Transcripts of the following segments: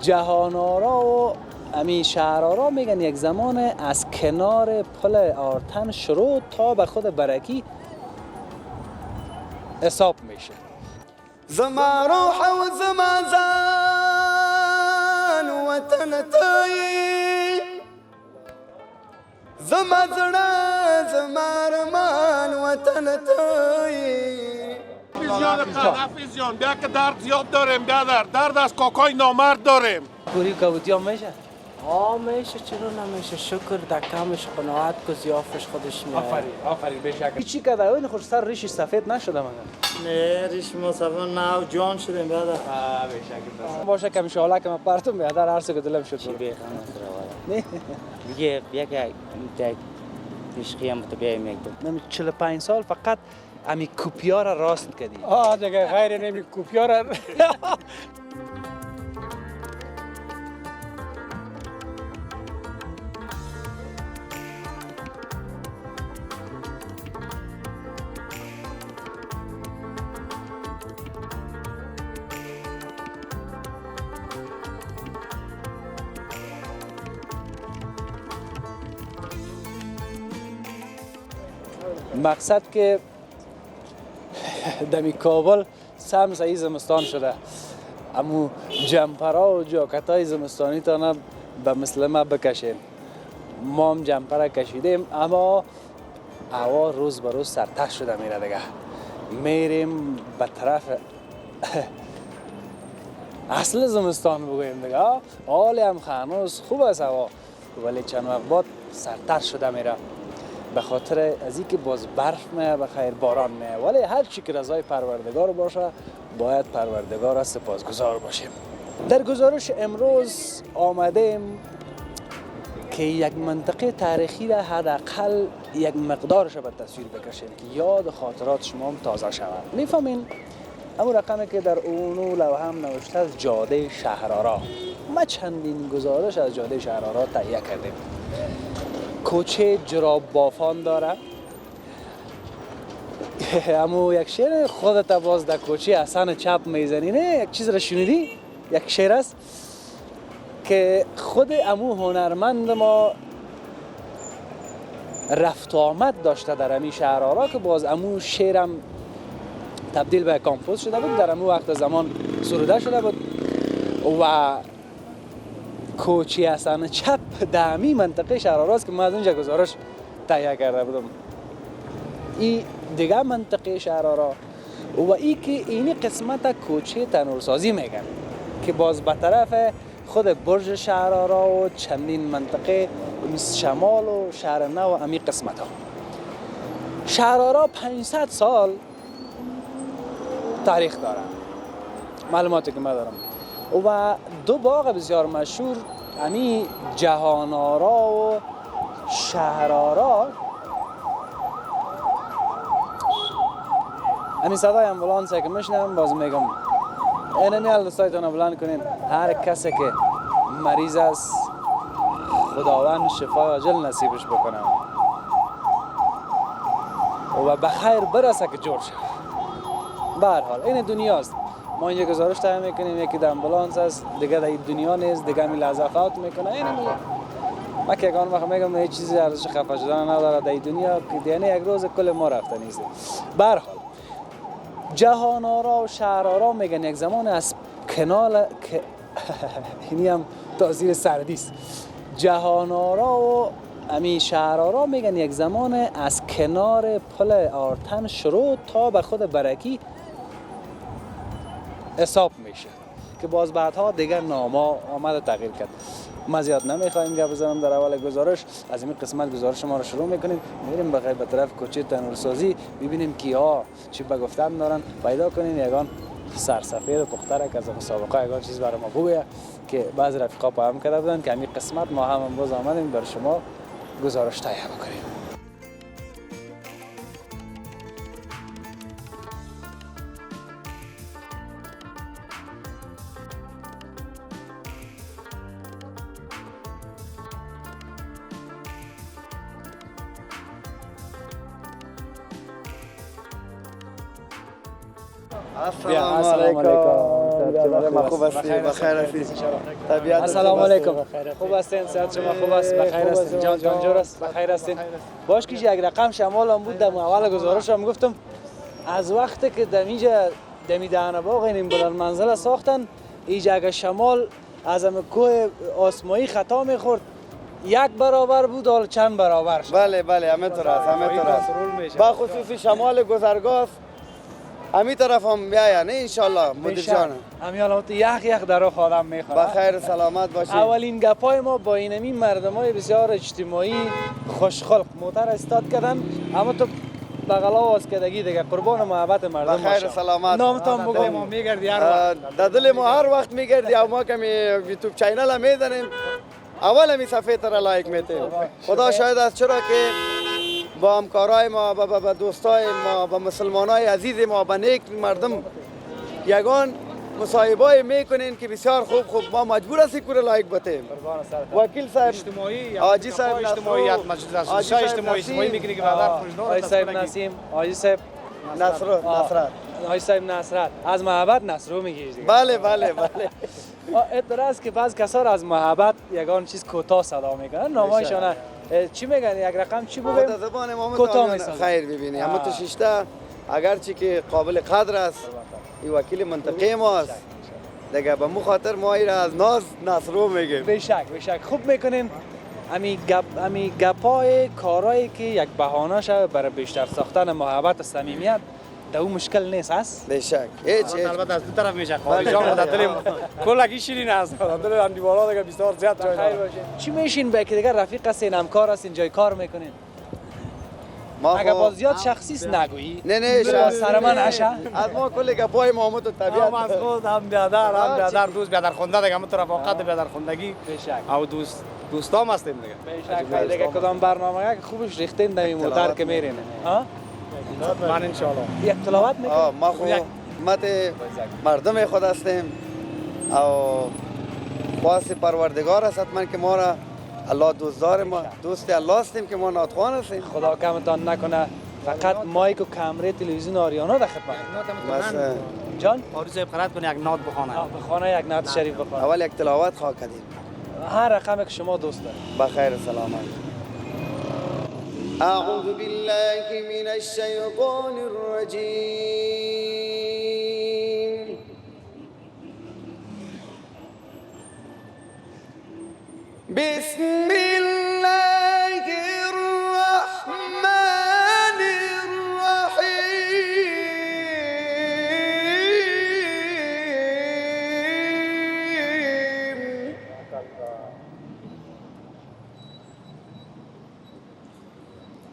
جهان‌آرا و امی شهرآرا میگن یک زمان از کنار پل آرتن شروع تا به خود برکی حساب میشه. زما روح و زما زان وطن تایی، زما زړه زما ارمان وطن تایی. حفیظ جان بیا که درد زیاد داریم برادر، درد از کاکای نامرد داریم. پوری کبوتی هم میشه؟ میشه، چرا نمیشه؟ شکر در کمش قناعت که زیافش خودش میاد. آفرین بشکر. چی که در این خوش سر ریشی سفید نشده مگر؟ نه ریش ما سفید نه جان شدیم برادر. بشکر باشه کمی شاله که من پرتون برادر هر سه که دلم شد. چی بیخم نه میگه بیا که عشقی هم تو بیایم یک دو. من 45 سال فقط امی کوپیا را راست کردی. دیگه غیر نمی کوپیا را مقصد که دمی کابل سم سعی زمستان شده، امو جمپرا و جاکتای زمستانی تا به مثل ما بکشیم. ما هم جمپره کشیدیم اما هوا روز به روز سرتش شده میره دیگه. میریم به طرف اصل زمستان بگویم دیگه. حالی هم هنوز خوب است هوا، ولی چند وقت بعد سرتر شده میره به خاطر از اینکه باز برف میه و خیر باران میه. ولی هر چی که رضای پروردگار باشه باید پروردگار را سپاسگزار باشیم. در گزارش امروز آمدیم که یک منطقه تاریخی را حداقل یک مقدارش به تصویر بکشیم که یاد خاطرات شما هم تازه شود. میفهمین همون رقمی که در اونو لوحه هم نوشته از جاده شهرآرا. ما چندین گزارش از جاده شهرآرا تهیه کردیم. کوچه جراب بافان داره. همو یک شعر خودت باز در کوچه حسن چپ میزنی، نه یک چیز را شنیدی؟ یک شعر است که خود امو هنرمند ما رفت و آمد داشته در امی شهرآرا که باز امو شعرم تبدیل به کامپوز شده بود، در امو وقت زمان سروده شده بود و کوچه حسن چپ در امی منطقه شهرآرا است که من از اونجا گزارش تهیه کرده بودم. این دیگه منطقه شهرآرا و این که اینی قسمت کوچه تنورسازی میگن که باز به طرف خود برج شهرآرا و چندین منطقه شمال و شهر نو و امی قسمت ها. شهرآرا 500 سال تاریخ داره، معلوماتی که من دارم. و دو باغ بسیار مشهور امی جهان‌آرا و شهرآرا. امی صدای امبولانس که میشنم باز میگم اینمی دستایتون بلند کنین. هر کسی که مریض است خداوند شفای عاجل نصیبش بکنه و بخیر برسه که جور شه. به هر حال این دنیاست. ما اینجا گزارش تهیه میکنیم، یکی در امبولانس است، دیگه در این دنیا نیست، دیگه می لحظه فوت میکنه. این ما که یکان وقت میگم هیچ چیزی ارزش خفه شدن نداره در این دنیا که یعنی یک روز کل ما رفته نیست. به هر حال جهان‌آرا و شهرآرا میگن یک زمان از کنال که اینی هم تاثیر سردی است. جهان‌آرا و امی شهرآرا میگن یک زمان از کنار پل آرتن شروع تا به خود برکی حساب میشه که باز بعدها دیگه ناما آمده تغییر کرد. ما زیاد نمیخوایم گپ بزنم در اول گزارش. از این قسمت گزارش ما رو شروع میکنیم، میریم بخیر به طرف کوچه تنورسازی ببینیم کیا چی به گفتن دارن. پیدا کنین یگان سرسفید و پختره که از مسابقه یگان چیز برای ما بگویه که بعضی رفیقا پیام کرده بودن که همین قسمت ما هم امروز آمدیم بر شما گزارش تهیه بکنیم. السلام علیکم. خوب هستی؟ بخیر هستی؟ طبیعت السلام علیکم. خوب هستین؟ صحت شما خوب است؟ بخیر هستین؟ جان جور است؟ بخیر هستین؟ باش که یک رقم شمالم بود در اول گزارشم گفتم از وقتی که دمی دهن باغ این بلند منزل ساختن اینجا اگه شمال از کوه آسمایی خطا میخورد یک برابر بود حالا چند برابر شد. بله همه طور است. با خصوصی شمال گذرگاه همین طرف هم بیاین انشالله مدیر جان. همین حالا یک در خودم میخواد. بخیر سلامت باشید. اولین گپای ما با اینمی مردمای بسیار اجتماعی خوشخلق موتر استاد کردن اما تو بغل آواز کردگی دیگه قربان محبت مردم باشه. بخیر سلامت. نامتان بگو. ما میگردی هر وقت. در دل ما هر وقت میگردی و ما کمی یوتیوب چینل هم میزنیم اول همی صفحه تر لایک میتیم. خدا شاید است چرا که با همکارای ما با دوستای ما با مسلمانای عزیز ما با نیک مردم یگان مصاحبه میکنین که بسیار خوب ما مجبور هستیم که لایک بتیم. وکیل صاحب اجتماعی آجی صاحب اجتماعیت مجلس اجتماعی میگنی که بعدا آجی صاحب نسیم آجی صاحب نصرت آجی صاحب نصرت از محبت نصرو میگیش دیگه. بله اعتراض که بعض کسا از محبت یگان چیز کوتاه صدا میکنن نامایشان چی میگن یک رقم چی بگیم در زبان ما کوتاه میسازن. خیر ببینی اما تو شیشته اگرچه که قابل قدر است این وکیل منطقه ماست دیگه به مو خاطر ما ایره از ناز نصرو میگیم. بشک خوب میکنین امی گپای کارایی که یک بهانه شد برای بیشتر ساختن محبت و صمیمیت دو مشکل نیست است. بشک هیچ البته از دو طرف میشه خارجا در دل کلگی شیرین است در دل اندیوارا دیگه بسیار زیاد جای خیر باشه. چی میشین به که دیگه رفیق هستین همکار هستین جای کار میکنین اگه باز زیاد شخصی است نگویی نه سر من نشه از ما کلی گپای محمد و طبیعت هم از خود هم بیادر دوست بیادر خونده دیگه همون طرف اوقات بیادر خوندگی بشک او دوستام هستیم دیگه بشک دیگه کدام برنامه که خوبش ریختین در این موتر که میرین ها من ان شاء الله یک تلاوت میکنم ما خدمت مردم خود هستیم او خواست پروردگار است حتما که ما را الله دوستدار ما دوست الله هستیم که ما ناتخوان هستیم. خدا کمتان نکنه فقط مایک و کامره تلویزیون آریانا در خدمت بس جان آرزو صاحب خرد کنه یک نات بخونه یک نعت شریف بخونه اول یک تلاوت خواه کردیم هر رقمی که شما دوست دارید. بخیر سلامت. اعوذ بالله من الشیطان الرجیم بسم الله الرحمن الرحیم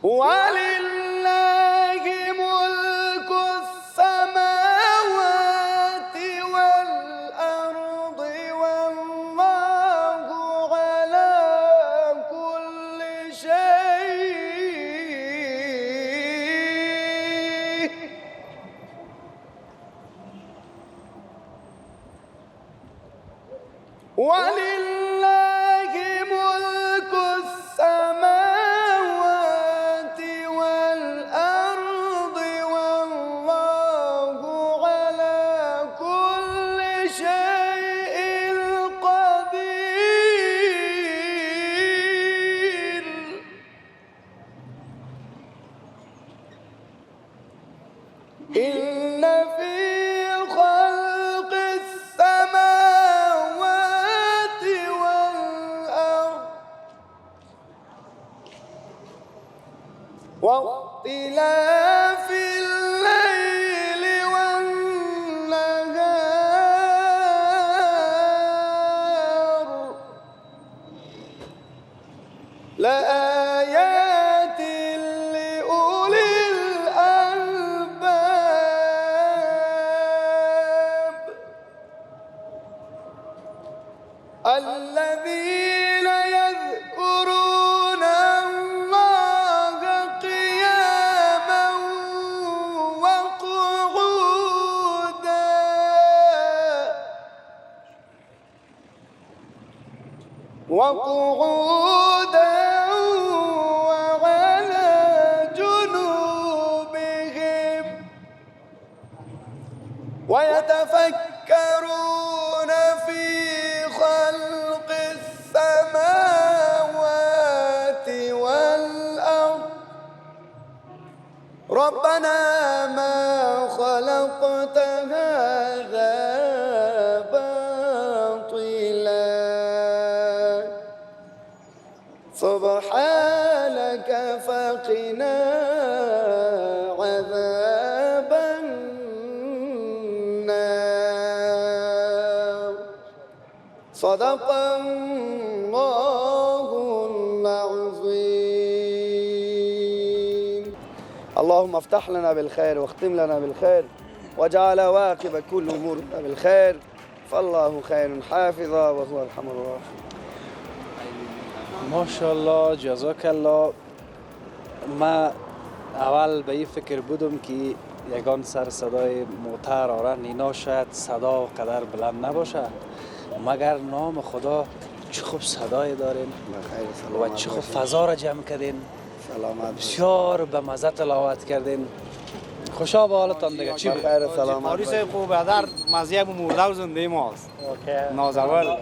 ولله ملك السماوات والأرض والله على كل شيء ولله ملك السماوات والأرض والله على كل شيء قدير إن في خلق السماوات والأرض واختلاف الليل والنهار لآيات لأولي الألباب الذين يذكرون الله قياما وقعودا وعلى جنوبهم ويتفكرون يتفكرون في خلق السماوات والأرض ربنا ما خلقت هذا باطلا سبحانك فقنا عذاب النار صدق الله العظيم اللهم افتح لنا بالخير واختم لنا بالخير واجعل عواقب كل امورنا بالخير فالله خير حافظا وهو ارحم الراحمين. ماشاءالله جزاک الله. ما اول به این فکر بودم که یگان سر صدای موتر آرن اینا شاید صدا و قدر بلند نباشه، مگر نام خدا چه خوب صدای دارین و چه خوب فضا را جمع کردین، بسیار به مزه تلاوت کردین. خوشا به حالتان دیگه. چی بود؟ خیر سلامت. پاریس خوب در مزیه مرده و زنده ماست. نازول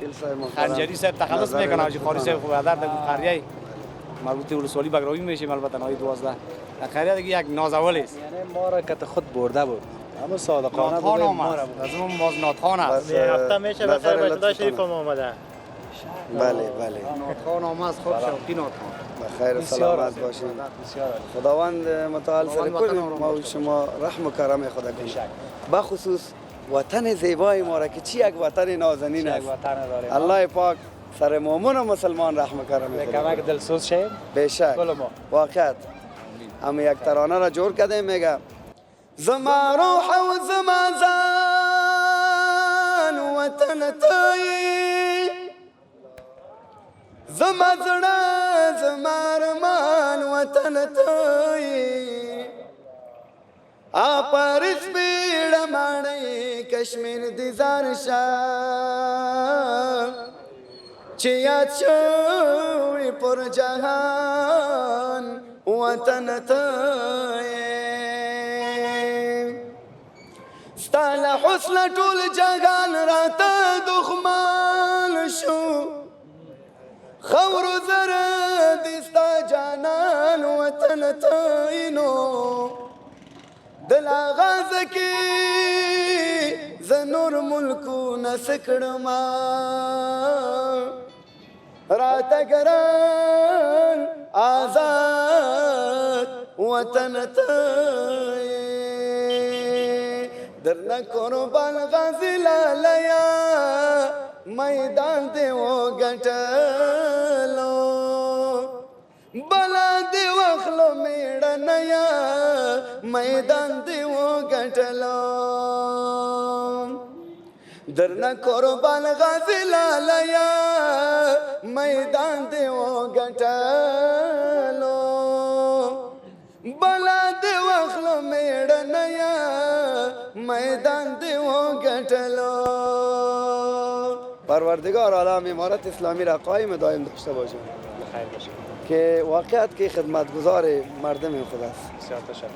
خنجری صاحب تخلص میکنه آجی پاریس خوب در قریه مربوط به ولسوالی بگراوی میشیم البته نهای 12 قریه دیگه یک نازول است. یعنی ما را که خود برده بود اما صادقانه ناتخان بودیم. آمد از اون باز ناتخان است. هفته میشه بخیر باشه دا شریف هم آمده. بله بله ناتخان آمد خوب شوقی ناتخان. بخیر سلامت باشید. خداوند متعال سر کل ما و شما رحم و کرم خدا کنه. بخصوص وطن زیبای ما را که چی یک وطن نازنین است. الله پاک سر مومن و مسلمان رحم و کرم خدا. کمک دلسوز شیم. بیشک واقعیت هم یک ترانه را جور کردیم میگه زما روح و زما زان وطن توی زما زړه زما ارمان وطن توی پاریس بیړه ماڼۍ کشمیر دي ځان شه چې یاد شوی پر جهان وطن توی ستا له حسن ټول جهان راته دښمن شو خور زره دي ستا جانان وطن توی نو دل آغاز کی زنور ملکونه سکړما راته ګران آزاد وطن توی درنه قربان غازی لالیا میدان دی و ګټلو بلا دی واخلو میړنه یا میدان دی و ګټلو درنه قربان غازی لالیا میدان دی و ګټلو بلا دی واخلو میړنه یا میدان دی و ګټلو پروردگار عالم امارت اسلامی را قایم دائم داشته باشه بخیر باشه که واقعیت که خدمتگزار مردم خود است. بسیار تشکر.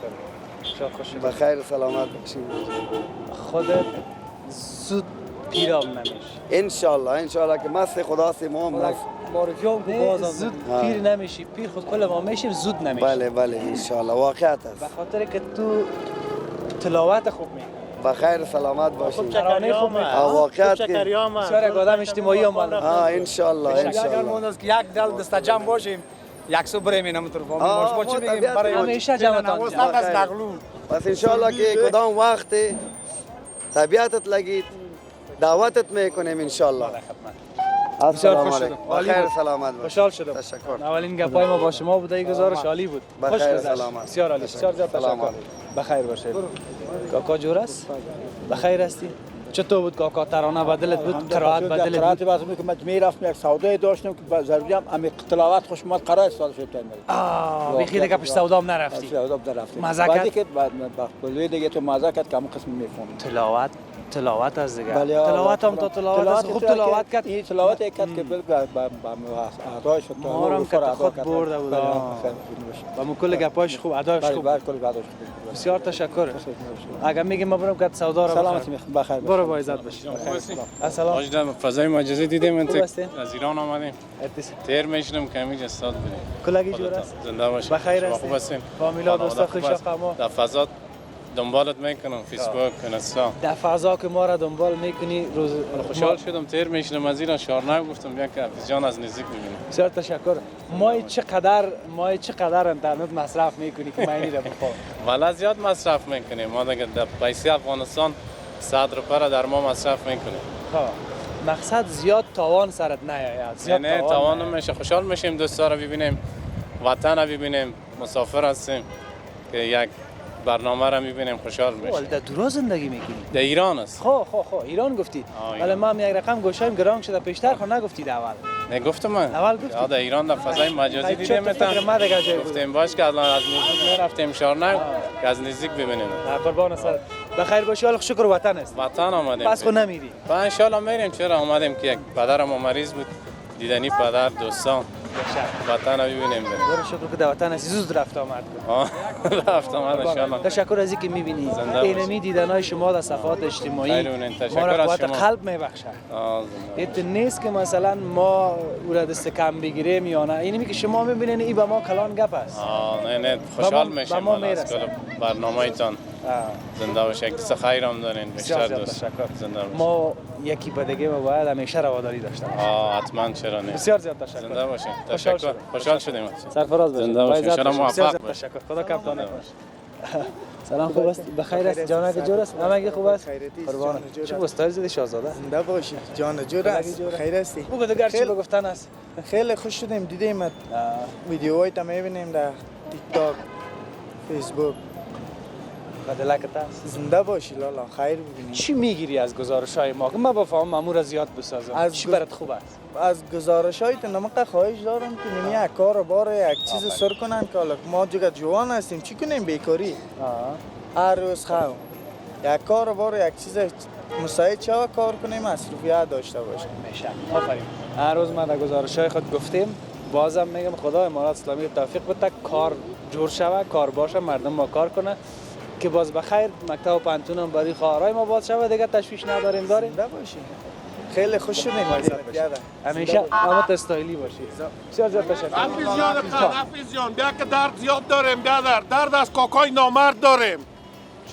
بسیار خوش شدید. بخیر سلامت باشید. خودت زود پیرام نمیشی. انشالله که مست خداست ما مست. زود پیر نمیشی. پیر خود کل ما میشیم زود نمیشی. بله انشالله واقعیت است. به خاطر که تو تلاوت خوب میکنی. بخیر سلامت باشید. ترانه خوب میکنی. واقعیت که بسیار یک آدم اجتماعی هم بالا. انشالله یک دل دست جمع باشیم. یک سو بریم اینم تو ما چی میگیم برای همیشه جمعتان از نقلو. بس انشالله که کدام وقت طبیعتت لگید دعوتت میکنیم انشالله. بسیار خوش شدم. بخیر سلامت باشید. خوشحال شدم. تشکر. اولین گپای ما با شما بوده، گزارش عالی بود. بخیر سلامت. بسیار عالی. بسیار زیاد تشکر. بخیر باشید. کاکا جور است؟ بخیر هستی؟ چطور بود کاکا؟ ترانه بدلت بود؟ قرائت بدلت بود؟ بعد که من میرفتم یک سودای داشتم که ضروری هم امی تلاوت خوش اومد قرار استاد شد آه بخیر دیگه پیش سودام نرفتی. سودام نرفتم. مزه بعدی که بعد بلوی دیگه تو مزه کرد که همون قسم میفهمم. تلاوت تلاوت از دیگه. بله، تلاوت هم تا تلاوت است. خوب تلاوت کرد. این تلاوت کرد که بل با ادایش تو ما هم که خود برده بود. و من کل گپاش خوب ادایش خوب. بله کل ادایش خوب. بسیار تشکر. اگر میگم ما برم که سودا رو سلامتی میخوام بخیر. برو با عزت باشید. السلام. واجد فضای مجازی دیدیم انت از ایران آمدیم. تیر میشنم که همینجا استاد بودیم. کلاگی جور است. زنده باشید. بخیر هستید. خوب هستین. فامیلا دوستا خوش آقا. در فضا دنبالت میکنم فیسبوک اینستا. در فضا که ما را دنبال میکنی روز خوشحال شدم تیر میشنم از ایران شهرآرا گفتم بیا که حفیظ جان از نزدیک ببینیم. بسیار تشکر. ما چقدر اینترنت مصرف میکنی که ما اینی را بخوام. والا زیاد مصرف میکنیم. ما دیگه در پیسه افغانستان 100 روپیه را در ما مصرف میکنیم. مقصد زیاد تاوان سرت نیاید. زیاد نه تاوان نمیشه. خوشحال میشیم دوستا رو ببینیم، وطن رو ببینیم، مسافر هستیم که یک برنامه را میبینیم خوشحال میشیم. ولی در دورا زندگی میکنی؟ در ایران است. خب ایران گفتی. ولی ما هم یک رقم گوشایم گرام شده پیشتر خو نگفتید اول. نه گفتم من. اول گفتی. در ایران در فضای مجازی دیدیم گفتیم باش که الان از نزدیک میرفتیم شهرآرا که از نزدیک ببینیم. قربان سر. بخیر باشی. حال شکر وطن است. وطن آمدیم. پس خو نمیری. ان شاء الله میریم. چرا آمدیم که یک پدرم مریض بود. دیدنی پدر دوستان وطن رو ببینیم. برو شکر که در وطن هستی. زود رفت آمد کن. رفت آمد ان شاء الله. تشکر از اینکه میبینی. اینمی دیدنهای شما در صفحات اجتماعی ما را قوت قلب میبخشه. ایت نیست که مثلا ما او را دست کم بگیریم یا نه. اینمی که شما میبینین این به ما کلان گپ است. نه خوشحال میشیم از کل برنامه‌تان. زنده باشید. کس خیرم دارین. بیشتر دوست. زنده باشید. ما یکی به دیگه باید همیشه رواداری داشته باشیم. حتما چرا نه. بسیار زیاد تشکر. زنده باشید. تشکر. خوشحال شدیم. سرفراز باشید. زنده باشید. ان موفق باشید. تشکر. خدا کمتانه باشه. سلام خوب است؟ بخیر است؟ جانت جور است؟ همگی خوب است؟ قربان. چه استایل زدی شاهزاده؟ زنده باشی. جان جور است. خیر هستی؟ بگو دیگر چی بگفتن است؟ خیلی خوش شدیم دیدیم ویدیوهای تا میبینیم در تیک تاک، فیسبوک. بدلکت است. زنده باشی لالا خیر ببینیم. چی میگیری از گزارش‌های ما؟ که من بفهمم مامور از زیاد بسازم. چی برات خوب است؟ از گزارش‌های نمک خواهش دارم که نمی یک کار بار یک چیز سر کنن که حالا ما جگه جوان هستیم چی کنیم بیکاری؟ هر روز خواهم یک کار بار یک چیز مساعد شو کار کنیم مصروفیت داشته باشیم. میشه. آفرین. هر روز ما در گزارش‌های خود گفتیم بازم میگم خدا امارات اسلامی توفیق بده کار جور شوه، کار باشه، مردم ما کار کنه که باز بخیر مکتب و پانتون هم برای خواهرای ما باز شوه دیگه تشویش نداریم. زنده باشیم. خیلی خوش شدیم. همیشه اما استایلی باشی. بسیار زیاد تشکر. حفیظ جان بیا که درد زیاد داریم برادر. درد از کاکای نامرد داریم.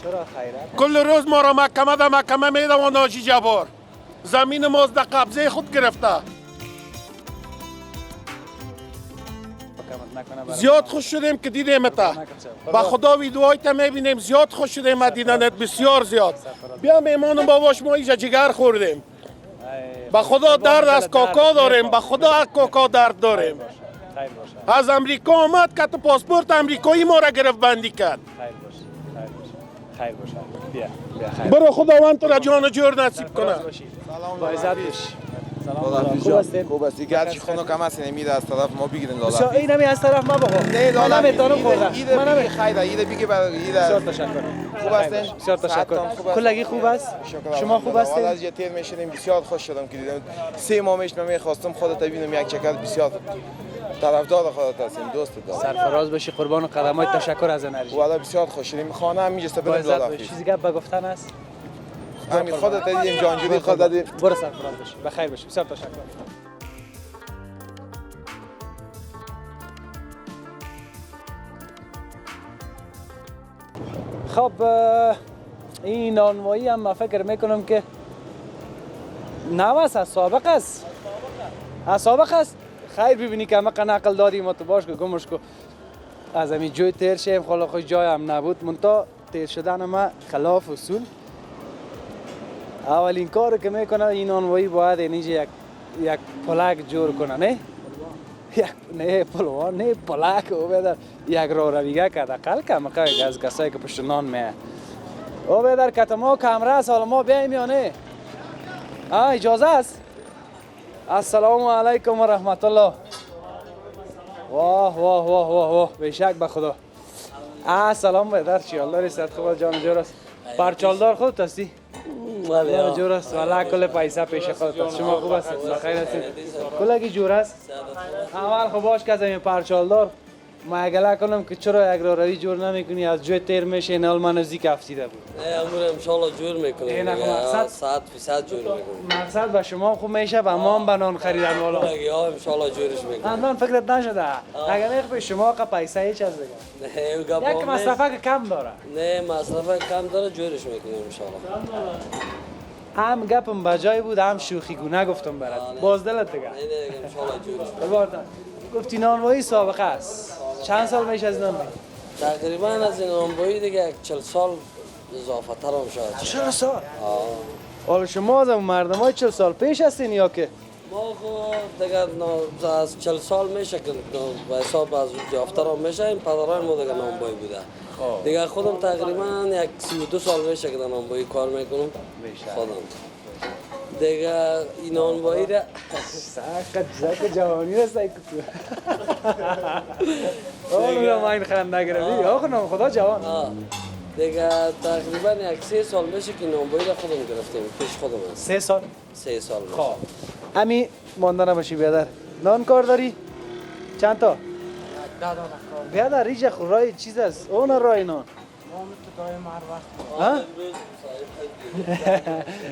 چرا خیرت؟ کل روز ما را محکمه میدم ناجی جبار. زمین ما در قبضه خود گرفته. زیاد خوش شدیم که دیدیم تا. با خدا ویدیوهای تا میبینیم زیاد خوش شدیم دیدنت بسیار زیاد. بیا میمانم باباش ما اینجا جگر خوردیم. با خدا درد از کاکا داریم. با خدا از کاکا درد داریم. از امریکا آمد که تو پاسپورت امریکایی ما را گرفت بندی کرد. خیر باشه. بیا خیر. برو خداوند تو را جان جور نصیب کنه. با عزت باش. سلام خوب هستین؟ خوب است. دیگه هرچی خونو کم است نمیده از طرف ما بگیرین لالا. بسیار اینمی از طرف ما بخور. نه لالا نمیتونم خوردم. من نمی خیره. ایده بگی برای ایده. بسیار تشکر. خوب هستین؟ بسیار تشکر. کلگی خوب است؟ شما خوب هستین؟ از یه تیر میشینیم بسیار خوش شدم که دیدم 3 ماه میشم میخواستم خودت ببینم یک چکر بسیار طرفدار خودت هستیم دوست دارم. سرفراز باشی قربان قدمات تشکر از انرژی. والا بسیار خوش شدیم. خانه هم میجسته بریم لالا. چیزی گپ بگفتن است؟ همین خودت دیدیم جانجوری خودت دیدیم. برو سرفراز باشی. بخیر باشی. بسیار تشکر. خب این نانوایی هم من فکر میکنم که نوست از سابق است. از سابق است. خیر ببینی که همه نقل داری ما تو باش که گمش کو از همین جای تیر شیم خلا خوش جای هم نبود منتا تیر شدن ما خلاف اصول. اولین کار که میکنه این نانوایی باید اینجا یک پلاک جور کنه نه؟ نه پلوان نه پلاک او بدر یک رو رویگه که دقل کم که از کسایی که پشت نان میه او بدر که ما کمره است حالا ما بیاییم یا نه؟ اجازه است؟ السلام علیکم و رحمت الله. واه واه واه واه واه بیشک به خدا. سلام بدر چی الله رسید خوب جان جور است. پرچالدار خودت هستی؟ بله جور است والا کل پیسه پیش خودت است. شما خوب هستید بخیر هستید کلگی جور است اول خب باش که از این پرچالدار معگله کنم که چرا یک روی جور نمیکنی از جای تیر میشه این حال من نزدیک افسیده بود امور انشالله جور میکنیم مقصد 100% جور میکنیم مقصد به شما خوب میشه و ما هم بنان خریدن والا انشالله جورش میکنیم الان فکرت نشده اگر نیخ به شما که پیسه هیچ از دیگه یک مصرفه که کم داره نه مصرفه کم داره جورش میکنیم انشالله هم گپم بجای بود هم شوخی گونه گفتم برات باز دلت دیگه نه انشالله جورش گفتی نانوایی سابقه است چند سال میشه از نانوایی؟ تقریبا از این نانوایی دیگه 40 سال اضافه تر هم شاید 40 سال؟ حالا شما از مردم های 40 سال پیش هستین یا که؟ ما خب دیگه از 40 سال میشه که به حساب از یافته را میشه این پدران ما دیگه نانوایی بوده دیگه خودم تقریبا یک 32 سال میشه که در نانوایی کار میکنم خودم دیگه این نانوایی را ساکت جوانی را سایی کتو اون را ما این خنده گرمی آخه نام خدا جوان دیگه تقریبا یک 3 سال میشه که نانوایی را خودم گرفتیم پیش خودم هست 3 سال؟ 3 سال میشه خب امی مانده نباشی بیادر نان کار داری؟ چند تا؟ 10 دانه کار بیادر ریجه رای چیز است اون رای نان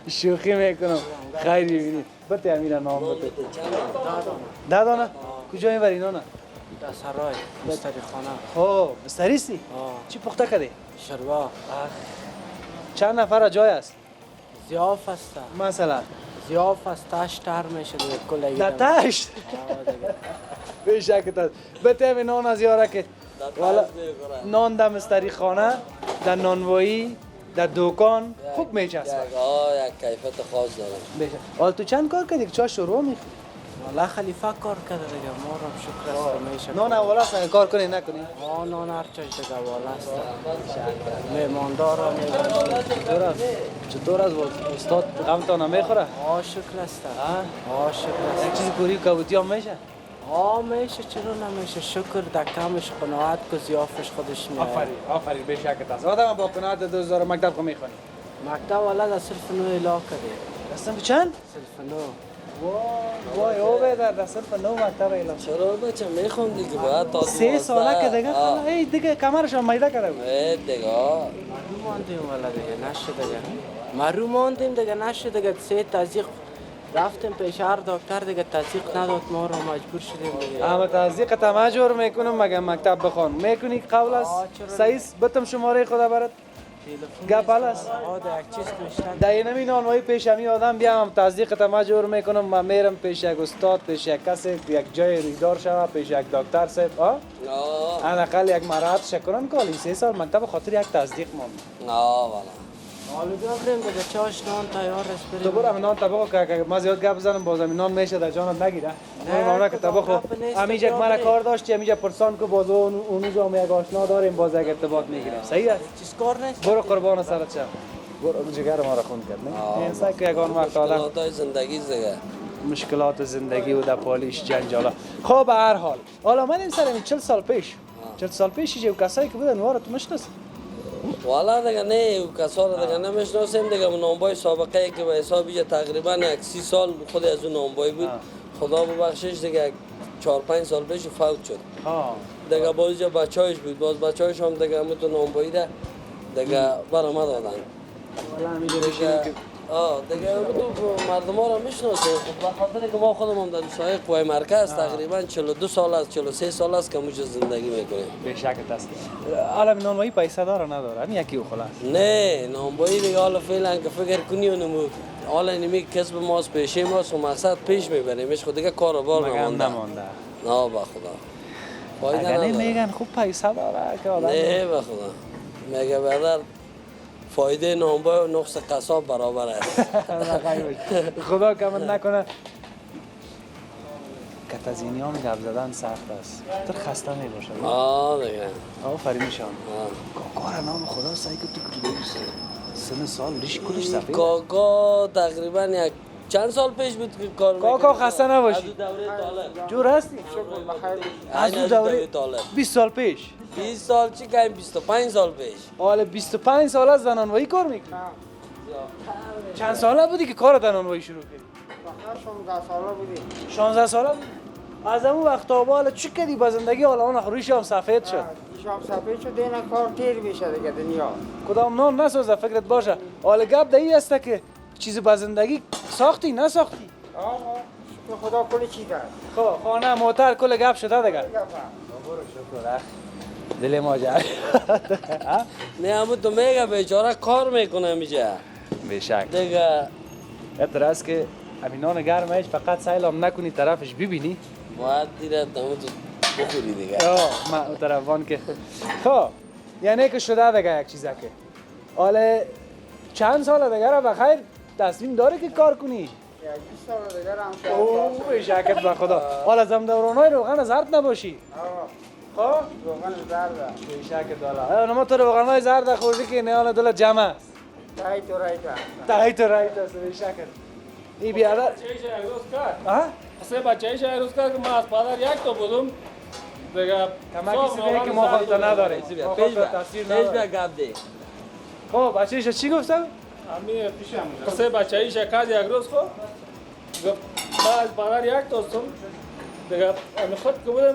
شوخی میکنم خیلی بینید بته امیره نام بته 10 دانه کجا میبری نانه؟ در سرای مستری خانه خب مستریستی؟ چی پخته کردی؟ شربا چند نفر جای است؟ زیاف است مثلا؟ زیاف است تشت هر میشه دیگه کل ایدم در تشت؟ بیشکت است بته امی نان از یاره که نان در مستری خانه در نانوایی در دکان خوب میچسبه یک کیفیت خاص داره حال تو چند کار کردی که چا شروع میخوری؟ والا خلیفه کار کرده دیگه ما رو شکر است میشه نان اول است کار کنی نکنی؟ نان هر چیز دیگه والا است میماندار ها چطور از استاد غمتان نمیخوره؟ شکر است شکر است یک چیزی کوری و کبوتی هم میشه؟ میشه چرا نمیشه شکر در کمش قناعت که زیافش خودش میاد آفرین بیشکت است آدم با قناعت 2000 مکتب که میخونی مکتب والا در صرف 9 الا کرده دستم چند؟ صرف 9 وای او در صرف 9 مکتب اعلام چرا بچه میخوام دیگه باید تا 3 ساله که دیگه ای دیگه کمرش هم میده کرده بود دیگه مرو ماندیم والا دیگه نشه دیگه مرو ماندیم دیگه نشه دیگه 3 تزیق رفتیم پیش هر دکتر دیگه تزیق نداد ما رو مجبور شدیم دیگه اما تزیق تا مجبور میکنم مگه مکتب بخوان میکنی قبل است صحیح بتم شماره خدا برات گپ است یک چیز بیشتر در این همین نانوایی پیش همی آدم بیام تزیق تا مجبور میکنم من میرم پیش یک استاد پیش یک کسی یک جای ریدار شوه پیش یک دکتر صاحب حداقل یک مراحت شکنن که 3 سال مکتب خاطر یک تصدیق ماند والا حالا بریم دیگه چاش نان تیار است بریم تو برو نان طبخو که ما زیاد گپ بزنم باز نان میشه در جانت نگیره نه که طبخو همیشه یک مرا کار داشتی همیشه پرسان که باز اونجا هم یک آشنا داریم باز یک ارتباط میگیریم صحیح است چیز کار نیست برو قربان سرت شم برو جگر ما را خون کرد نه انسان که یگان وقت آدم مشکلات زندگی دیگه مشکلات زندگی و در پالیش جنجالا خب به هر حال حالا من این سر 40 سال پیش 40 سال پیش چه کسایی که بودن وارد تو مشناسی والا دیگه نه کسا رو دیگه نمیشناسیم دیگه نانوایی سابقه ای که به حساب تقریبا یک 30 سال خود از اون نانوایی بود خدا ببخشش دیگه 4-5 سال پیش فوت شد دیگه باز بچه‌هاش بود باز بچه‌هاش هم دیگه همون تو نانوایی ده دیگه برآمد دادن دیگه تو مردم ها رو میشناسیم به خاطر که ما خودمون در سایه قوای مرکز تقریبا 42 سال است 43 سال است که موج زندگی میکنیم بیشکت است حالا نانوایی پیسه داره نداره همین یکی او خلاص نه نانوایی دیگه حالا فعلا که فکر کنی اونمو حالا اینمی کسب ماست پیشه ماست و مقصد پیش میبریمش خود دیگه کاروبار نمانده نه با خدا اگر میگن خوب پیسه داره که آدم نه با خدا میگه برادر فایده نانوایی و نقص قصاب برابر است خدا کمت نکنه کتازینی هم گپ زدن سخت است تر خسته میباشه دیگه آفرینشان کاکا نام خدا سعی که تو سن سال ریش کلش سفید کاکا تقریبا یک چند سال پیش بود که کار کاکا خسته نباشی از دوره طالب جور هستی؟ از دوره طالب 20 سال پیش 20 سال چی کنیم 25 سال پیش حالا 25 سال از زنانوایی کار میکنی چند ساله بودی که کار در نانوایی شروع کردی؟ فقط 16 ساله بودی. 16 ساله بود؟ از همون وقت تا حالا چی کردی با زندگی؟ حالا اون رویش هم سفید شد. شام سفید شد دیگه کار تیر میشه دیگه دنیا. کدام نان نسازه فکرت باشه. حالا گپ دایی است که چیزی با زندگی ساختی نساختی؟ به خدا کلی چی داد. خب خانه موتر کل گپ شده دیگه. شکر دل ما جا. نه اما تو میگه بیچاره کار میکنه میشه. بیشک. دیگه اعتراض که همین نان گرمش فقط سیلام نکنی طرفش ببینی. باید دیره تو بخوری دیگه. ما طرفان که خب یعنی که شده دیگه یک چیزه که حالا چند سال دیگه را بخیر تصمیم داره که کار کنی؟ 20 سال دیگه هم شد. اوه بیشکت به خدا. حالا زمدورانای روغن زرد نباشی. خب روغن زرد. بیشکت والا. اما تو روغنای زرد خوردی که نه حالا دل جمع است. تایت و رایت است بیشکت. ای بیادر بچه‌ایش روز کرد. سه بچه‌ایش روز کرد که ما از پدر یک تا بودم. دیگه کمکی سیده که ما خود نداره. پیش به گپ دی. خب بچه‌ایش چی گفتم؟ همین پیشم. سه بچه‌ایش کرد یک روز خب. گفت ما از پدر یک تا هستم. دیگه میخواد که بودم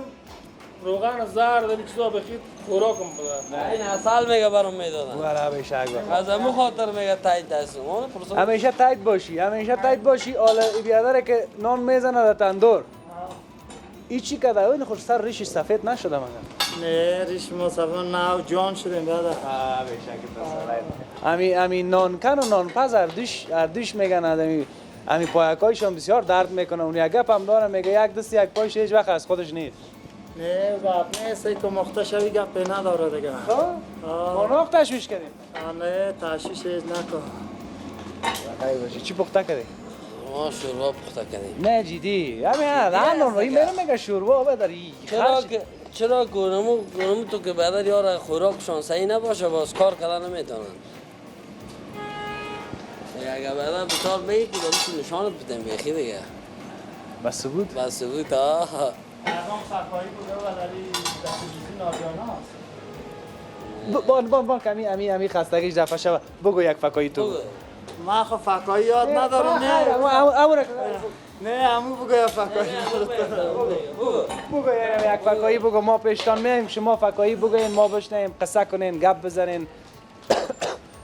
روغن زرد این چیزا بخید خوراکم بده. این اصل میگه برام میدادن. والا بیشک. از همون خاطر میگه تایید هستم. همیشه تایید باشی. همیشه تایید باشی. حالا بیادره که نان میزنه در تندور. ای چی کده؟ این خوش سر ریشش سفید نشده مگه؟ نه ریش ما سفید نه جان شدیم بعد. بیشک. امی نان کن و نان پز اردوش میگن امی پایکایش هم بسیار درد میکنه. اون یک گپ هم داره میگه یک دست یک پایش هیچ وقت از خودش نیست. نه باب نیست که مخته شوی گپی نداره دیگه. ما ناخت تشویش کردیم. نه تشویش نکن. بخیر چی پخته کردی؟ ما شوربا پخته کردیم. نه جدی. همین نانوایی میگه شوربا بداری. چرا گونمو تو که بعد یار خوراکشان صحیح نباشه باز کار کردن نمیتونن. اگه بعدا بطور میگی که دارم نشانت بدم بیخی دیگه. بس بود؟ بس بود آه. اعظام صفایی بوده و داری دستگیری ناجانه است. بان کمی امی خستگیش دفعه شد. بگو یک فکایی تو. ما خب فکایی یاد ندارم نه. نه همون بگو یک فکایی. بگو یک فکایی بگو ما پیشتان میایم شما فکایی بگوین ما بشنیم قصه کنین گپ بزنین.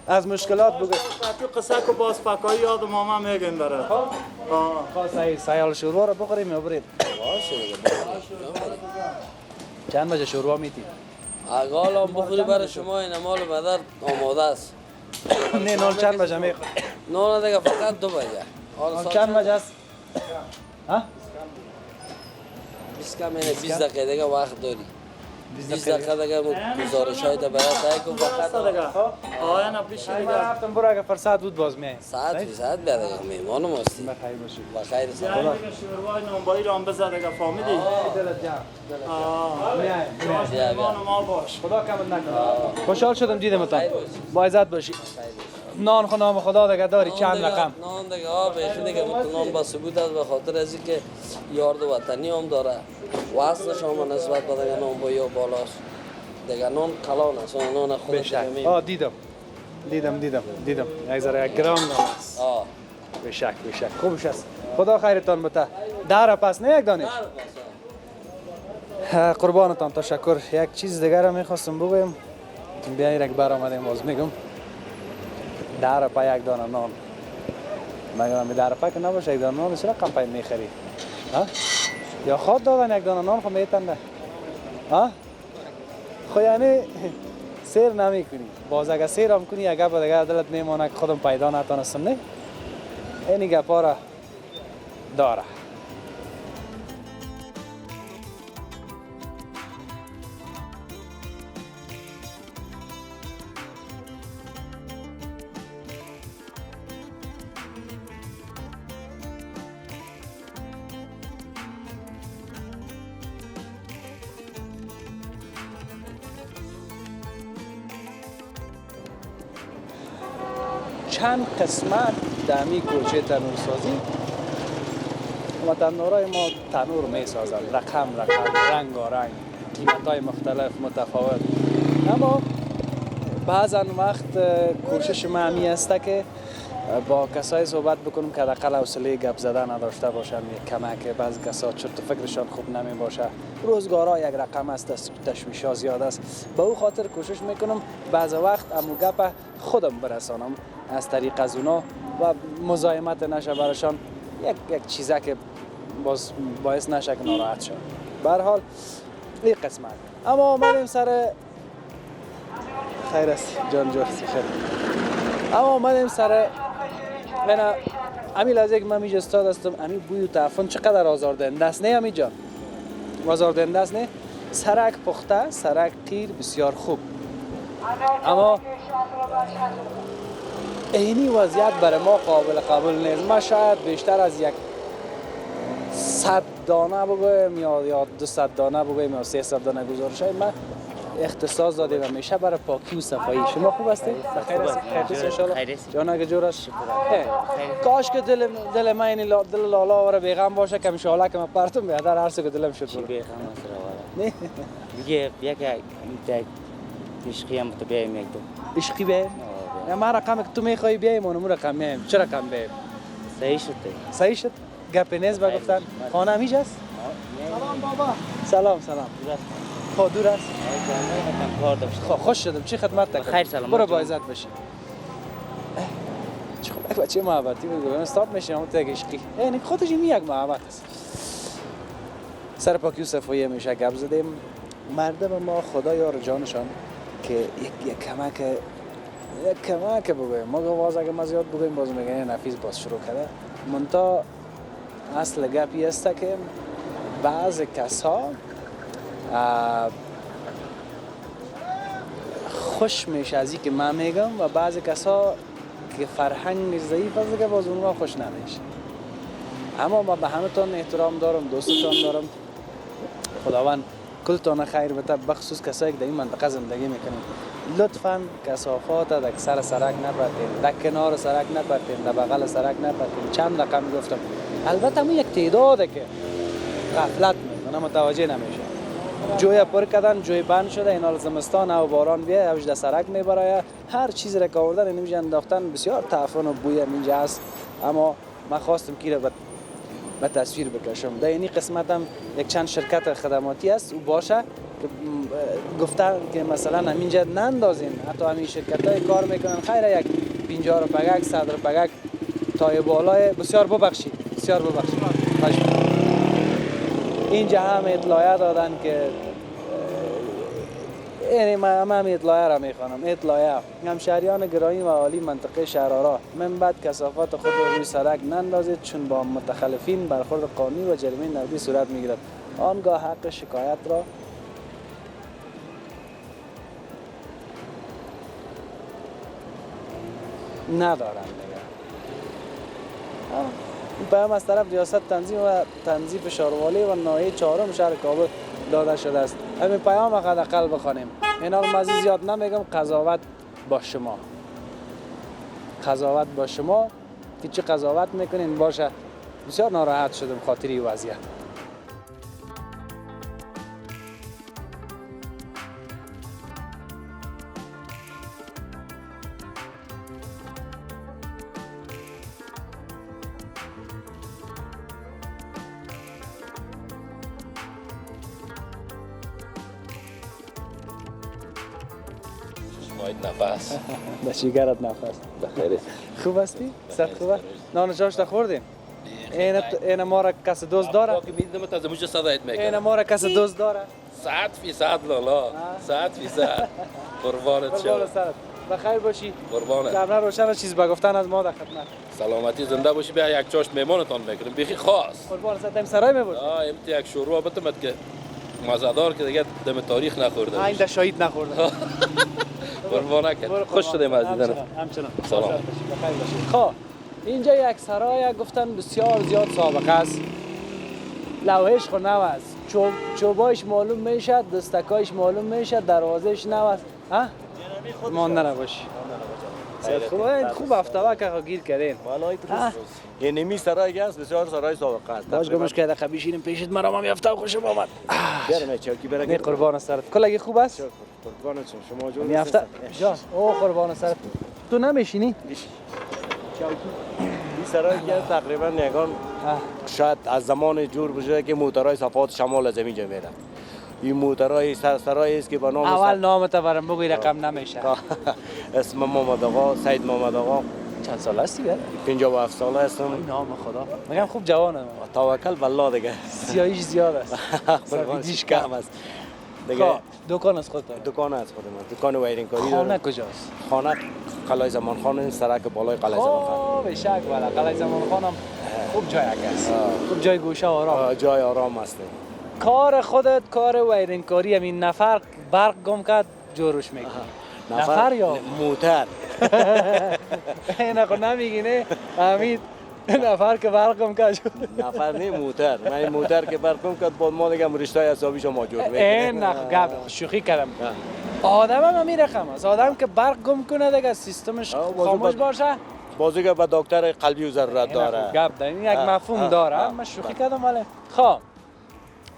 از مشکلات بگو. تو قصه کو باز فکایی یاد ماما میگن برات. خب سایال شوربا رو بخوریم یا برید؟ چند بجه شوربا میتی؟ اگه حالا بخوری برای شما این مال بدر آماده است. نه نان چند بجه میخوری؟ نان دیگه فقط 2 بجه. چند بجه است؟ ها؟ 20 دقیقه دیگه وقت داری. 20 دقیقه دیگه گزارش های تا برای تایی که فقط آیا نبیشی دیگه. من رفتم برو اگه فرصت بود باز میای. ساعت بیا دیگه میمانم هستی. بخیر باشی. بخیر سلام. دیگه شوروای نانبایی رو هم بزد دیگه فهمیدی؟ دلت جمع. میای. میمان ما باش. خدا کمت نکنه. خوشحال شدم دیدمتان. با عزت باشی. نان خو نام خدا دیگه داری چند رقم. نان دیگه بیخی دیگه نان با ثبوت است به خاطر از اینکه یارد وطنی هم داره. واسه شما نسبت به دیگه نان با یا بالاست. دیگه نان کلان است نان خود دیگه دیدم یک ذره 1 گرم نان است. بشک خوبش است. خدا خیرتان بده. داره پس نه یک دانش. قربانتان تشکر. یک چیز دیگه را میخواستم بگویم. بیاین یک بار آمدیم باز میگم. داره پا 1 دانه نان. مگر می داره پا که نباشه 1 دانه نان چرا کم پای میخری؟ ها؟ یا خود دادن 1 دانه نان خو میتنده. ها؟ خو یعنی سیر نمیکنی. باز اگه سیر هم کنی اگه با دیگه دلت میمونه که خودم پیدا نتونستم نه. اینی گپا را داره. چند قسمت دمی کوچه تنور سازی و تنورای ما تنور می سازن رقم رنگ قیمت های مختلف متفاوت اما بعضا وقت کوشش ما همی است که با کسایی صحبت بکنم که حداقل حوصله گپ زدن نداشته باشن، یک کمک. بعضی کسا چرت و فکرشان خوب نمی باشه، روزگارا یک رقم است، تشویشا زیاد است. به او خاطر کوشش میکنم بعض وقت امو گپ خودم برسانم از طریق از اونا و مزاحمت نشه برشان، یک چیزه که باعث نشه که ناراحت شد. به هر حال این قسمت. اما آمدیم سر خیر است جان خیر. اما آمدیم سر من امی لحظه که من میج استاد هستم. امی بوی و تعفن چقدر آزاردهنده است، نه امی جان؟ آزاردهنده است نه؟ سرک پخته، سرک قیر بسیار خوب. اما اینی وضعیت برای ما قابل قبول نیست. ما شاید بیشتر از 100 دانه بگویم یا 200 دانه بگویم یا 300 دانه گزارش های من اختصاص دادیم و میشه برای پاکی و صفایی. شما خوب هستید؟ بخیر هستید؟ خیر هستید؟ جان اگه جور است؟ کاش که دل من این دل لالا و بیغم باشه که انشاءالله که من پرتم بیادر هر سو که دلم شد. چی بیغم است رولا؟ نه دیگه یک عشقی هم تو بیایم یک دو. عشقی بیایم؟ یا ما رقم که تو میخوایی بیایم اونمون رقم میایم. چه رقم بیایم؟ صحیح شد. صحیح شد؟ گپ نیست بگفتن. خانه همیش است؟ سلام بابا. سلام. خب دور است؟ خب خوش شدم. چی خدمت تکنم؟ خیر سلام. برو با عزت باشی. چه خوب یک بچه محبتی بگویم استاد میشیم همون تک عشقی. این خودش این یک محبت است. سر پاکی و صفایی میشه گپ زدیم. مردم ما خدا یار جانشان که یک کمک بگویم. ما گواز اگه ما زیاد بگویم باز میگن حفیظ باز شروع کرده. منتها اصل گپی است که بعض کسا خوش میشه از این که من میگم و بعض کسا که فرهنگ ضعیف است که باز اونها خوش نمیشه. اما ما به همتون احترام دارم، دوستتون دارم. خداوند کلتون خیر بده، بخصوص کسایی که در این منطقه زندگی میکنین. لطفاً کثافات در سر سرک نپرتین، در کنار سرک نپرتین، در بغل سرک نپرتین. چند رقم گفتم. البته همون یک تعداده که غفلت میکنه، متوجه نمیشه. جوی پر کردن، جوی بند شده، این حال زمستان او باران بیه، اوج در سرک میبره، هر چیز را که آوردن اینجا انداختن. بسیار تعفن و بوی اینجا است. اما من خواستم که به تصویر بکشم. در این قسمت هم یک چند شرکت خدماتی است او باشه که گفتن که مثلا همینجا نندازین، حتی همین شرکت‌های کار میکنن خیر یک 50 روپیک 100 روپیک تای بالای. بسیار ببخشید اینجا هم اطلاعیه دادن که یعنی من اطلاعیه را میخوانم. اطلاعیه همشهریان گرامی و عالی منطقه شهرآرا من بعد کثافات خود را روی سرک نندازید، چون با متخلفین برخورد قانونی و جریمه نقدی صورت میگیرد. آنگاه حق شکایت را ندارند دیگه. این پیام از طرف ریاست تنظیم و تنظیف شهروالی و ناحیه 4 شهر کابل داده شده است. همین پیام حداقل بخوانیم. اینا رو مزید زیاد نمیگم. قضاوت با شما که چه قضاوت میکنین باشه. بسیار ناراحت شدم خاطر این وضعیت. نفس به شیگرت نفس. بخیر. خوب هستی؟ صد خوبه؟ نان چاشت خوردین؟ این ما را کس دوست داره؟ باقی میدونم تا زموش صدایت میکنم. این ما را کس دوست داره؟ 100% لالا 100% قربانت شم. بخیر باشی. قربانت. کاملا روشن چیز بگفتن از ما در خدمت. سلامتی زنده باشی. بیا یک چاشت میمونتان میکنم بیخی خاص. قربان ستم سرای میبرد. امتی یک شروع بتمت که مزه‌دار که دیگه دم تاریخ نخورده. آینده شهید نخورده. قربانت خوش شدیم از دیدن. همچنان. سلام. بخیر باشی. خب اینجا یک سرای گفتن بسیار زیاد سابقه است. لوحش خو نو است. چوبایش معلوم میشه، دستکایش معلوم میشه، دروازهش نو است. ها؟ مانده نباشی. خوب هفته که گیر کردین. این نمی سرای است، بسیار سرای سابقه است. باش گمش کرده خبیشینم پیشت مرا هم یافته خوشم آمد. برم چوکی برگرد. نه قربان سرت. کلاگی خوب است؟ قربان شما جون. یافته جان. او قربان سرت. تو نمیشینی؟ این سرای که تقریبا یگان شاید از زمان جور بشه که موترهای صفات شمال از اینجا میره. این موترهای سرایی است که به نام اول نامت برام بگوی رقم نمیشه. اسم محمد آقا سید محمد آقا. چند سال هستی بیاد؟ 57 ساله هستم. نام خدا. میگم خوب جوانم. توکل بالله دیگه. سیاهیش زیاد است. سفیدیش کم است. دیگه دکان از خود داره. دکان از خود من. دکان وایرینگ کاری داره. خانه کجاست؟ خانه قلعه زمان خان سرک بالای قلعه زمان خان. به شک والا قلعه زمان خانم خوب جای است. خوب جای گوشه آرام. جای آرام است. کار خودت کار وایرینگ کاری همین نفر برق گم کرد جوروش میکنی. نفر یا موتر. اینا خود نمیگی نه امید نفر که برق گم کرد نفر نه موتر. من این موتر که برق گم کرد با ما دیگه رشته حسابیشو ما جور میکنیم. این گپ شوخی کردم. آدم هم همین رقم است. آدم که برق گم کنه دیگه سیستمش خاموش باشه. بازی که به دکتر قلبی و ضرورت داره. گپ ده این یک مفهوم داره. من شوخی کردم ولی خب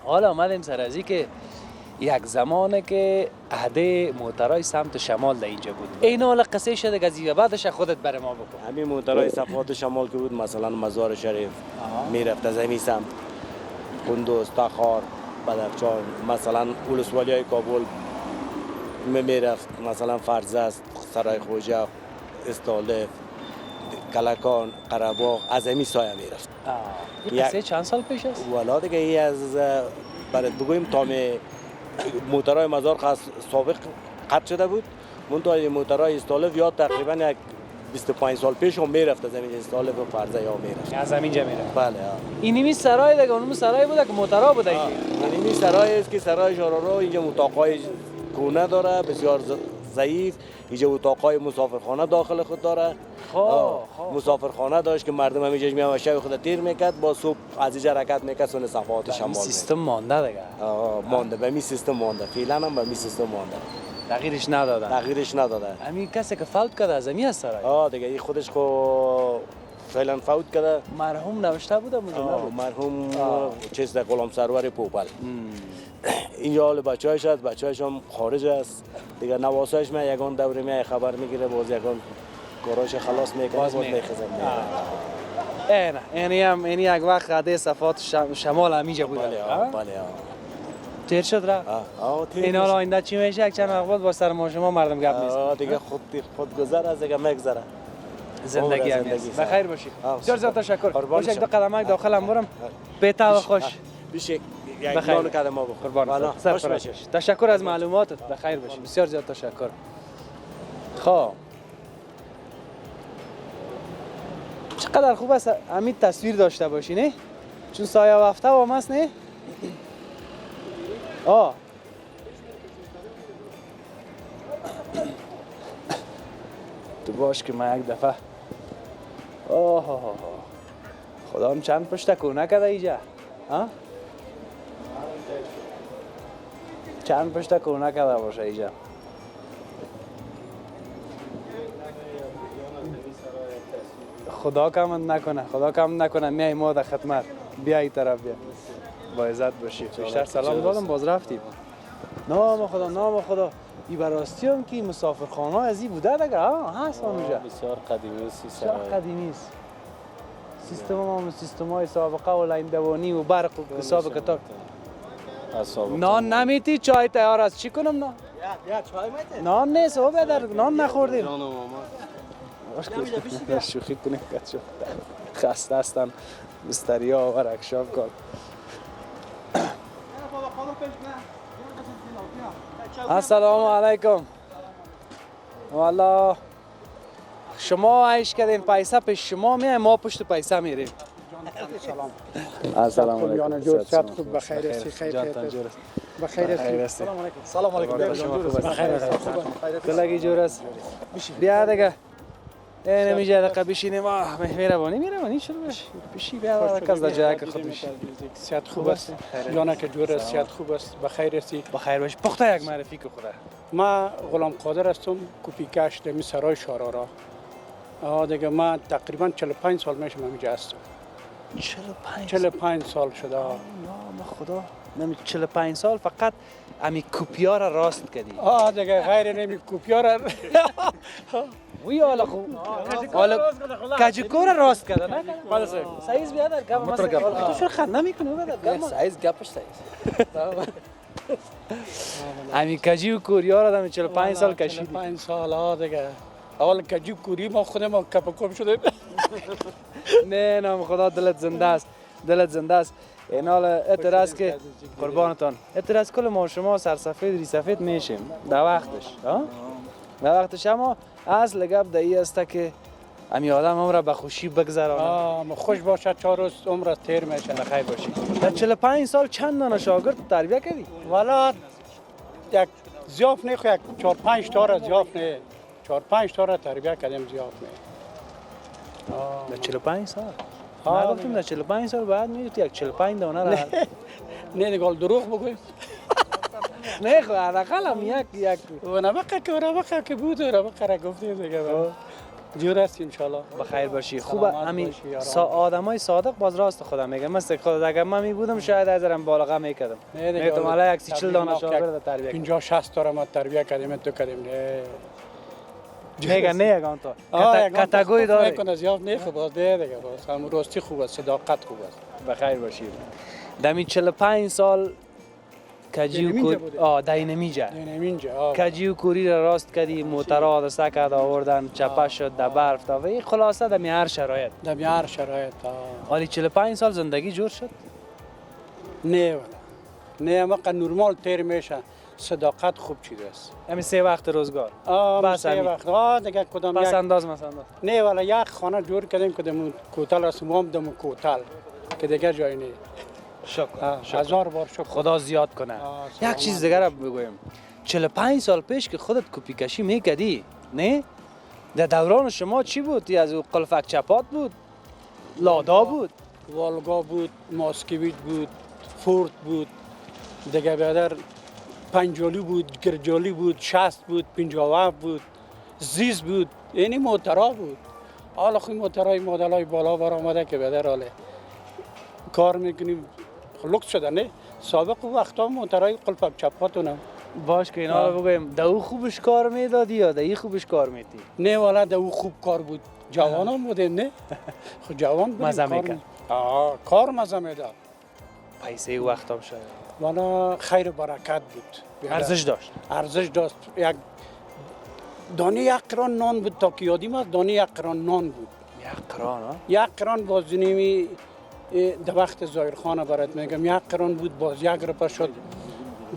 حالا اومدیم سر ازی که یک زمانه که عهده موترهای سمت شمال در اینجا بود. این حالا قصه شده گزیده بعدش خودت برای ما بکن. همین موترهای صفات شمال که بود مثلا مزار شریف میرفت از همین سمت کندوز تخار بدخشان مثلا ولسوالیای کابل میرفت مثلا فرزست سرای خوجه استالف کلکان قره‌باغ از همین سایه میرفت. این قصه چند سال پیش است؟ والا دیگه ای از برای بگویم تام موترهای مزار سابق قطع شده بود. منتها موترهای استالف یا تقریبا یک 25 سال پیش هم میرفت از همین استالف و فرزه یا میرفت. از همینجا میرفت. بله. اینمی سرای دیگه اونم سرای بوده که موترها بوده. اینمی سرای است که سرای شهرآرا اینجا اتاقای کونه داره بسیار ضعیف. اینجا اتاقای مسافرخانه داخل خود داره. مسافرخانه داشت که مردم همیشه میام شب خود تیر میکرد با صبح از اینجا حرکت میکرد سون صفحات شمال. سیستم مانده دیگه. مانده به می سیستم مانده. فعلا هم به می سیستم مانده. تغییرش نداده. تغییرش نداده. همین کسی که فوت کرده از همین سرای. دیگه این خودش خو فعلا فوت کرده. مرحوم نوشته بوده مرحوم چیز ده غلام سرور پوپل. اینجا حال بچه‌هاش هست، بچه‌هاش هم خارج است. دیگه نواسایش من یگان دوره می خبر میگیره باز یگان کاراش خلاص میکنه باز میخزم. نه این یک وقت عده صفات شمال همینجا بوده. بله. تیر شد را؟ این حال آینده چی میشه؟ یک چند وقت با سر ما شما مردم گپ نیست. دیگه خود گذر از دیگه میگذره. زندگی هست. بخیر باشی. بسیار زیاد تشکر. باشه یک دو قدمک داخلم برم. بهتر و خوش. بشه یک نان قدم ما بخور. قربان. تشکر از معلوماتت. بخیر باشی. بسیار زیاد تشکر. خب چقدر خوب است همین تصویر داشته باشی نه؟ چون سایه و هفته هم هست نه؟ تو باش که من یک دفعه خدا هم چند پشت کونه کده ایجا چند پشت کونه کده باشه ایجا خدا کم نکنه میای ما در خدمت بیا این طرف بیا با عزت باشی بیشتر سلام دادم باز رفتیم نام خدا ای براستی هم که مسافرخانه از این بوده دیگه هست اونجا بسیار قدیمی است سیستم های سابقه و لاین دوانی و برق و حساب کتاب نان نمیتی چای تیار است چی کنم نه بیا چای میته نان نیست او بدر نان نخوردیم شوخی کنیم که خسته هستن مستری ها و رکشاف کن السلام علیکم والا شما عیش کردین پیسه پیش شما میایم ما پشت پیسه میریم السلام علیکم جورت خوب بخیر هستی خیر بخیر هستی سلام علیکم کلاگی جورس بیا دیگه نمیشه دقیقه بشینیم میروانی چرا بشی بیا کس در جای که خود بشی صحت خوب است جانا که جور صحت خوب است بخیر هستی بخیر باش پخته یک معرفی که خوده ما غلام قادر هستم کوپیکش در سرای شهرآرا دیگه ما تقریبا 45 سال میشم اینجا هستم 45 سال شده نام خدا نمی 45 سال فقط امی کوپیا را راست کردی دیگه غیر نمی کوپیا را وی حالا خوب حالا کجکور راست کرده نه سایز بیاد در گپ مثلا تو چرا خنده میکنی بعد سایز گپش سایز همین کجی و کوریا را دم 45 سال کشیدی 45 سال ها دیگه اول کجی کوری ما خودم کپ کپ شده نه نام خدا دلت زنده است دلت زنده است این حال اعتراض که قربانتان اعتراض کل ما شما سرسفید ری سفید میشیم در وقتش در وقتش اما اصل گپ دایی است که امی آدم عمر به خوشی بگذرانه خوش باشه 4 روز عمر تیر میشه بخیر باشی در 45 سال چند دانه شاگرد تربیت کردی والا یک زیاف نه خو یک 4 5 تا را زیاف نه 4 5 تا را تربیت کردیم زیاف نه در 45 سال ما گفتیم در 45 سال بعد میگفت یک 45 دانه را نه دیگه دروغ بگویم نه خو حداقل هم یک و نبقه که بود نبقه را گفتیم دیگه جور است ان شاء الله بخیر باشی خوبه همین آدمای صادق باز راست خودم میگم مثل خود اگر من می بودم شاید ازم بالغه میکردم احتمالاً یک 40 دانه شاگرد تربیت 50 60 تا ما تربیت کردیم تو کردیم نه نه اگه تو کاتگوری داره کنه زیاد نه خب باز دیگه باز هم راستی خوب است صداقت خوب است بخیر باشی دمی 45 سال کجی و کوری دینمیجا کجی و کوری را راست کردی موترها را سکرد آوردن چپه شد در برف تا و این خلاصه دمی هر شرایط حالی 45 سال زندگی جور شد نه والا نه مقا نورمال تیر میشه صداقت خوب چیز است همین 3 وقت روزگار بس 3 وقت دیگه کدام بس انداز مثلا نه والا یک خانه جور کردیم کدام کوتل است مام دم کوتل که دیگه جای نه شکر 1000 بار شکر خدا زیاد کنه یک چیز دیگه را بگویم 45 سال پیش که خودت کپی کشی میکردی نه در دوران شما چی بود از قلفک چپات بود لادا بود والگا بود ماسکویت بود فورد بود دیگه بیادر پنجالی بود گرجالی بود 60 بود 57 بود زیز بود یعنی موترا بود حالا خوی موترای مدلای بالا بر آمده که بیادر حاله کار میکنیم لوکس شده نه سابق وقتا موترای قلپک چپاتونم باش که اینا رو بگویم دو خوبش کار میدادی یا دایی خوبش کار میدی نه والا دو خوب کار بود جوانان بودیم نه خب جوان بودیم مزه میکرد کار مزه میداد پیسه وقتا شاید والا خیر برکت بود ارزش داشت یک دانه 1 قران نان بود تا که یادیم است دانه 1 قران نان بود 1 قران ها 1 قران بازنیمی در وقت زایر خانه برات میگم 1 قران بود باز 1 روپه شد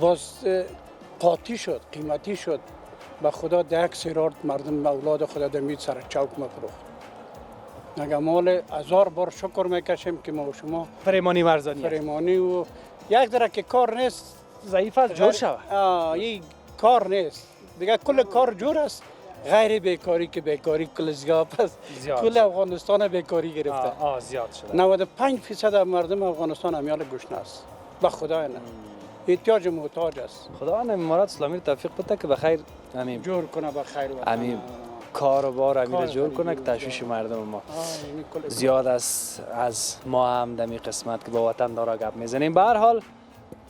باز قاطی شد قیمتی شد به خدا دک سیرارت مردم اولاد خدا دمید سر چوک مفروخت نگم مال 1000 بار شکر میکشیم که ما و شما فریمانی ورزانی فریمانی و یک درک که کار نیست ضعیف است جور شود این کار نیست دیگه کل کار جور است غیر بیکاری که بیکاری کل زیاد است کل افغانستان بیکاری گرفته زیاد شده 95% مردم افغانستان امیال گشنه است به خدا نه احتیاج محتاج است خدا امارات اسلامی رو توفیق بده که بخیر همین جور کنه بخیر همین کار و بار امیر جور کنه که تشویش مردم ما زیاد است از ما هم دمی قسمت که با وطن داره گپ میزنیم به هر حال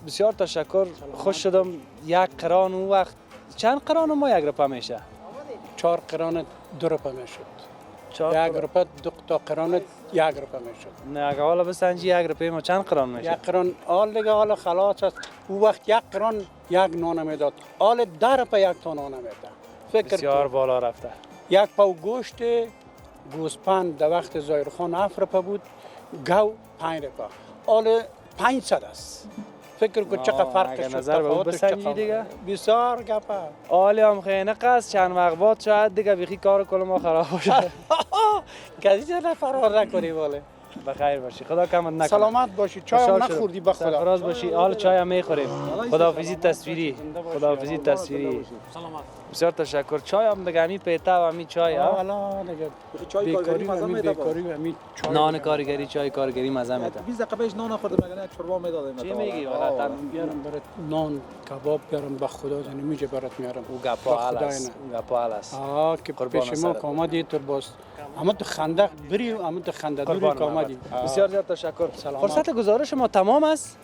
بسیار تشکر خوش شدم 1 قران اون وقت چند قران ما 1 روپه میشه 4 قران 2 روپه میشد 1 روپه 2 تا قران 1 روپه میشد نه اگه حالا بسنجی 1 روپه ما چند قران میشه 1 قران حال دیگه حالا خلاص است اون وقت 1 قران 1 نان میداد حال 10 روپه 1 تا نان میداد بسیار بالا رفته 1 پاو گوشت گوسپند در وقت زایر خان 7 روپه بود گو 5 روپه حال 500 است فکر کو چقدر فرق شد نظر به بسنجی دیگه بسیار گپه حالی هم خیلی قصد چند وقت بعد شاید دیگه بیخی کار کل ما خراب باشه کسی چه فرار نکنی واله بخیر باشی خدا کمت نکنه سلامت باشی چای هم نخوردی به خدا سرفراز باشی حال چای هم میخوریم خداحافظی تصویری خداحافظی تصویری بسیار تشکر چای هم دیگه همین پیته و همین چای والا دیگه چای کارگری مزه میده نان کارگری چای کارگری مزه میده 20 دقیقه پیش نان خورده مگه چوربا میدادیم چی میگی والا بیارم برات نان کباب بیارم به خدا نمیشه برات میارم او گپا است که پیش ما کامدی تو باز اما تو خندق بری اما تو خنده دوری کامدی بسیار زیاد تشکر فرصت گزارش ما تمام است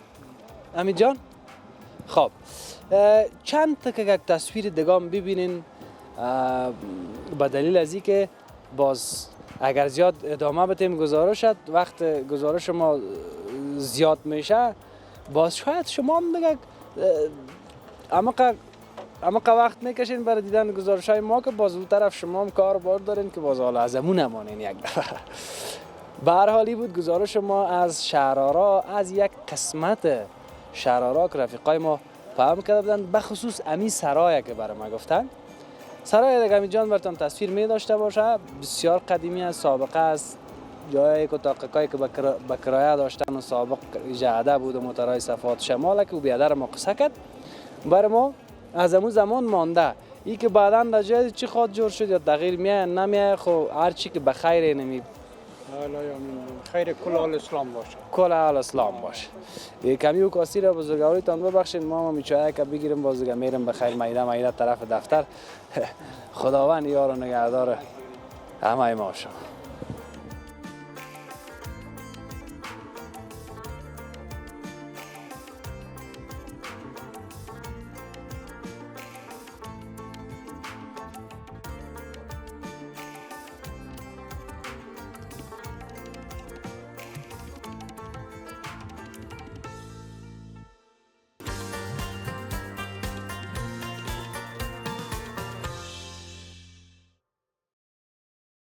امید جان خب چند تا که یک تصویر دگام ببینین به دلیل از اینکه باز اگر زیاد ادامه بدیم گزارشت، وقت گزارش ما زیاد میشه، باز شاید شما هم دیگه عمق وقت میکشین برای دیدن گزارش های ما که باز اون طرف شما هم کار بار دارین که باز حالا ازمون نمانین یک دفعه. به هر حالی بود گزارش ما از شهرآرا، از یک قسمت شهرآرا که رفیقای ما فهم کرده بودن، بخصوص امی سرای که برای ما گفتن. سرای دیگه امی جان براتون تصویر می داشته باشه، بسیار قدیمی از، سابقه است، جای اتاقکایی که به کرایه داشتن و سابق جاده بود و موترهای صفات شمال که او بیادر ما قصه کرد برای ما از امون زمان مانده. ای که بعدا در جای چی خواهد جور شد یا تغییر میه نمیه، خو هر چی که به خیر نمی خیر کل آل اسلام باشه، کل آل اسلام باشه. کمی و کاسی را بزرگواریتان ببخشید، ما میچایه که بگیریم باز دیگه میرم به خیر میده طرف دفتر. خداوند یار و نگهدار همه ما شما.